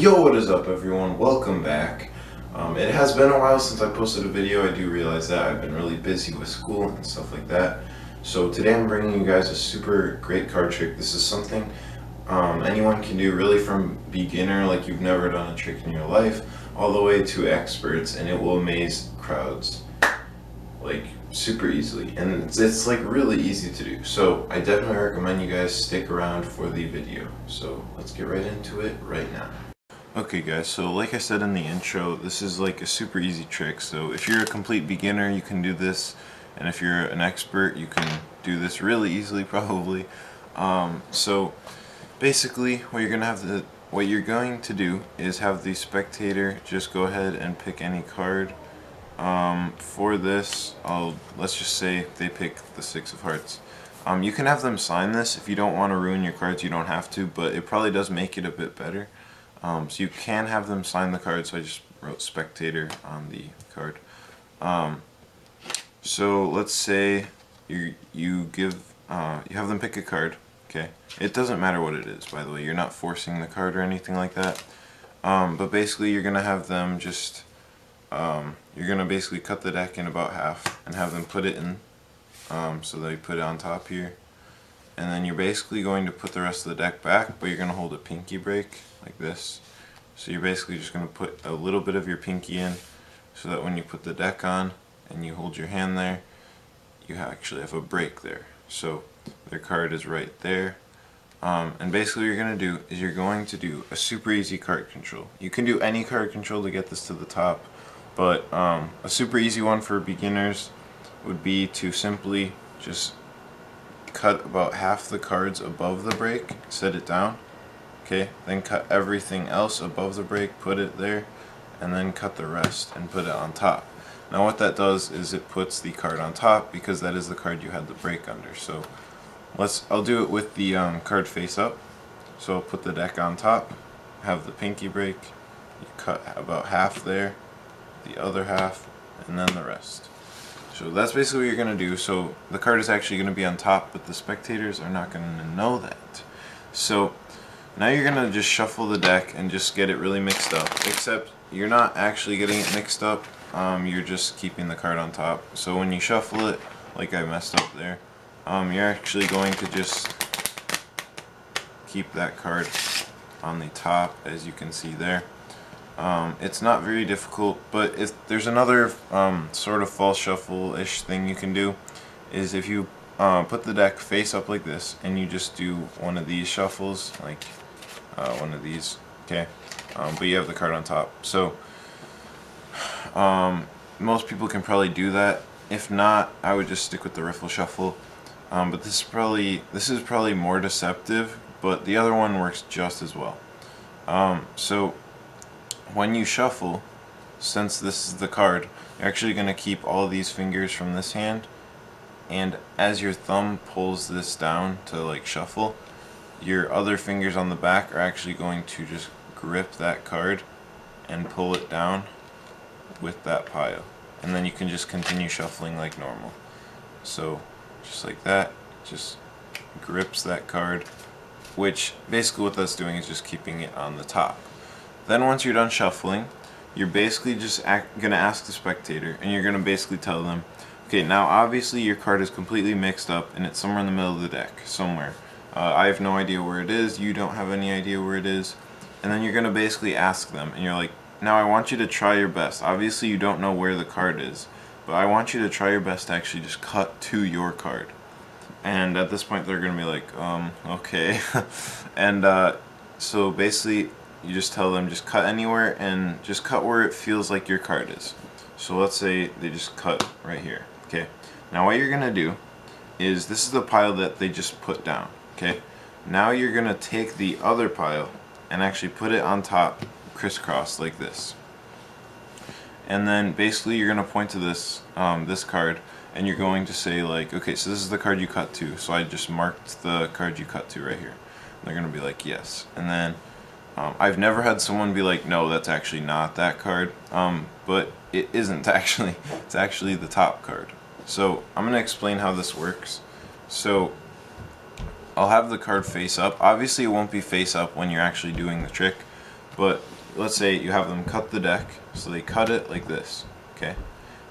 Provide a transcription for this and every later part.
Yo, what is up everyone? Welcome back. It has been a while since I posted a video. I do realize that I've been really busy with school and stuff like that. So today I'm bringing you guys a super great card trick. This is something anyone can do, really, from beginner, like you've never done a trick in your life, all the way to experts, and it will amaze crowds like super easily. And it's like really easy to do. So I definitely recommend you guys stick around for the video. So let's get right into it right now. Okay guys, so like I said in the intro, this is like a super easy trick. So if you're a complete beginner, you can do this, and if you're an expert, you can do this really easily probably. So basically what you're going to do is have the spectator just go ahead and pick any card. For this, let's just say they pick the 6 of hearts. You can have them sign this. If you don't want to ruin your cards, you don't have to, but it probably does make it a bit better. So you can have them sign the card, so I just wrote spectator on the card. So let's say you have them pick a card, okay? It doesn't matter what it is, by the way. You're not forcing the card or anything like that. But basically you're gonna have them just you're gonna basically cut the deck in about half and have them put it in, so they put it on top here. And then you're basically going to put the rest of the deck back, but you're going to hold a pinky break like this. So you're basically just going to put a little bit of your pinky in, so that when you put the deck on and you hold your hand there, you actually have a break there. So their card is right there. And basically what you're going to do is you're going to do a super easy card control. You can do any card control to get this to the top, but a super easy one for beginners would be to simply just cut about half the cards above the break, set it down, okay, then cut everything else above the break, put it there, and then cut the rest and put it on top. Now what that does is it puts the card on top, because that is the card you had the break under. So I'll do it with the card face up. So I'll put the deck on top, have the pinky break, you cut about half there, the other half, and then the rest. So that's basically what you're going to do. So the card is actually going to be on top, but the spectators are not going to know that. So now you're going to just shuffle the deck and just get it really mixed up. Except you're not actually getting it mixed up, you're just keeping the card on top. So when you shuffle it, like I messed up there, you're actually going to just keep that card on the top, as you can see there. It's not very difficult, but if there's another sort of false shuffle-ish thing you can do, is if you put the deck face up like this and you just do one of these shuffles, like one of these, okay, but you have the card on top. So most people can probably do that. If not, I would just stick with the riffle shuffle. But this is probably more deceptive, but the other one works just as well. So when you shuffle, since this is the card, you're actually going to keep all these fingers from this hand, and as your thumb pulls this down to like shuffle, your other fingers on the back are actually going to just grip that card and pull it down with that pile, and then you can just continue shuffling like normal. So just like that, just grips that card, which basically what that's doing is just keeping it on the top. Then once you're done shuffling, you're basically just going to ask the spectator, and you're going to basically tell them, okay, now obviously your card is completely mixed up and it's somewhere in the middle of the deck, somewhere. I have no idea where it is, you don't have any idea where it is, and then you're going to basically ask them, and you're like, now I want you to try your best. Obviously you don't know where the card is, but I want you to try your best to actually just cut to your card. And at this point they're going to be like, okay. And so basically you just tell them, just cut anywhere, and just cut where it feels like your card is. So let's say they just cut right here, okay? Now what you're gonna do is, this is the pile that they just put down, okay? Now you're gonna take the other pile and actually put it on top, crisscross like this. And then basically you're gonna point to this this card, and you're going to say like, okay, so this is the card you cut to, so I just marked the card you cut to right here. And they're gonna be like, yes. And then I've never had someone be like, no, that's actually not that card, but it isn't actually. It's actually the top card. So I'm going to explain how this works. So I'll have the card face up. Obviously it won't be face up when you're actually doing the trick, but let's say you have them cut the deck, so they cut it like this, okay?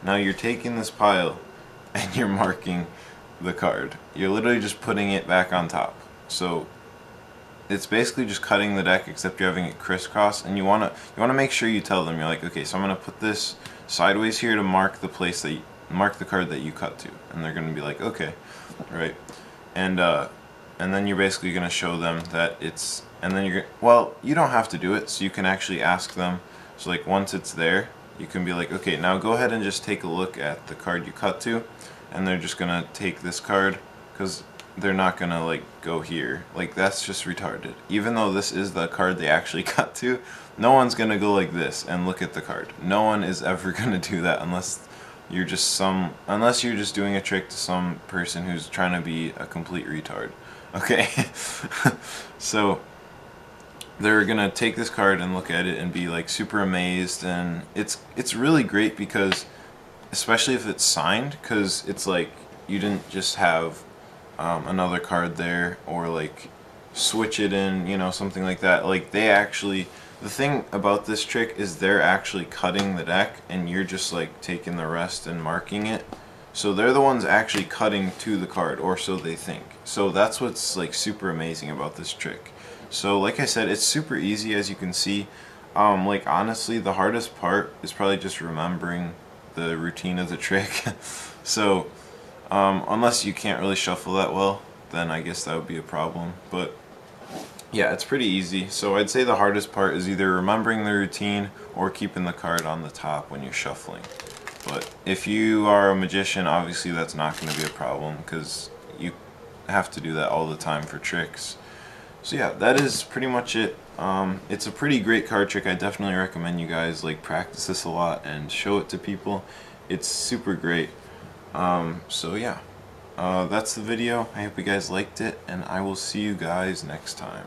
Now you're taking this pile and you're marking the card. You're literally just putting it back on top. So it's basically just cutting the deck, except you're having it crisscross, and you wanna make sure you tell them, you're like, okay, so I'm gonna put this sideways here to mark the place that mark the card that you cut to, and they're gonna be like, okay, right, and then you're basically gonna show them that it's, and then well, you don't have to do it, so you can actually ask them. So like once it's there, you can be like, okay, now go ahead and just take a look at the card you cut to, and they're just gonna take this card, because they're not gonna like go here. Like, that's just retarded. Even though this is the card they actually cut to, no one's gonna go like this and look at the card. No one is ever gonna do that unless you're just doing a trick to some person who's trying to be a complete retard. Okay? So they're gonna take this card and look at it and be like super amazed, and it's really great, because especially if it's signed, because it's like you didn't just have another card there, or like switch it in, you know, something like that. Like, they actually, the thing about this trick is they're actually cutting the deck, and you're just like taking the rest and marking it. So they're the ones actually cutting to the card, or so they think. So that's what's like super amazing about this trick. So like I said, it's super easy, as you can see. Like, honestly, the hardest part is probably just remembering the routine of the trick. So unless you can't really shuffle that well, then I guess that would be a problem. But yeah, it's pretty easy. So I'd say the hardest part is either remembering the routine or keeping the card on the top when you're shuffling. But if you are a magician, obviously that's not going to be a problem, because you have to do that all the time for tricks. So yeah, that is pretty much it. It's a pretty great card trick. I definitely recommend you guys like practice this a lot and show it to people. It's super great. So yeah, that's the video. I hope you guys liked it, and I will see you guys next time.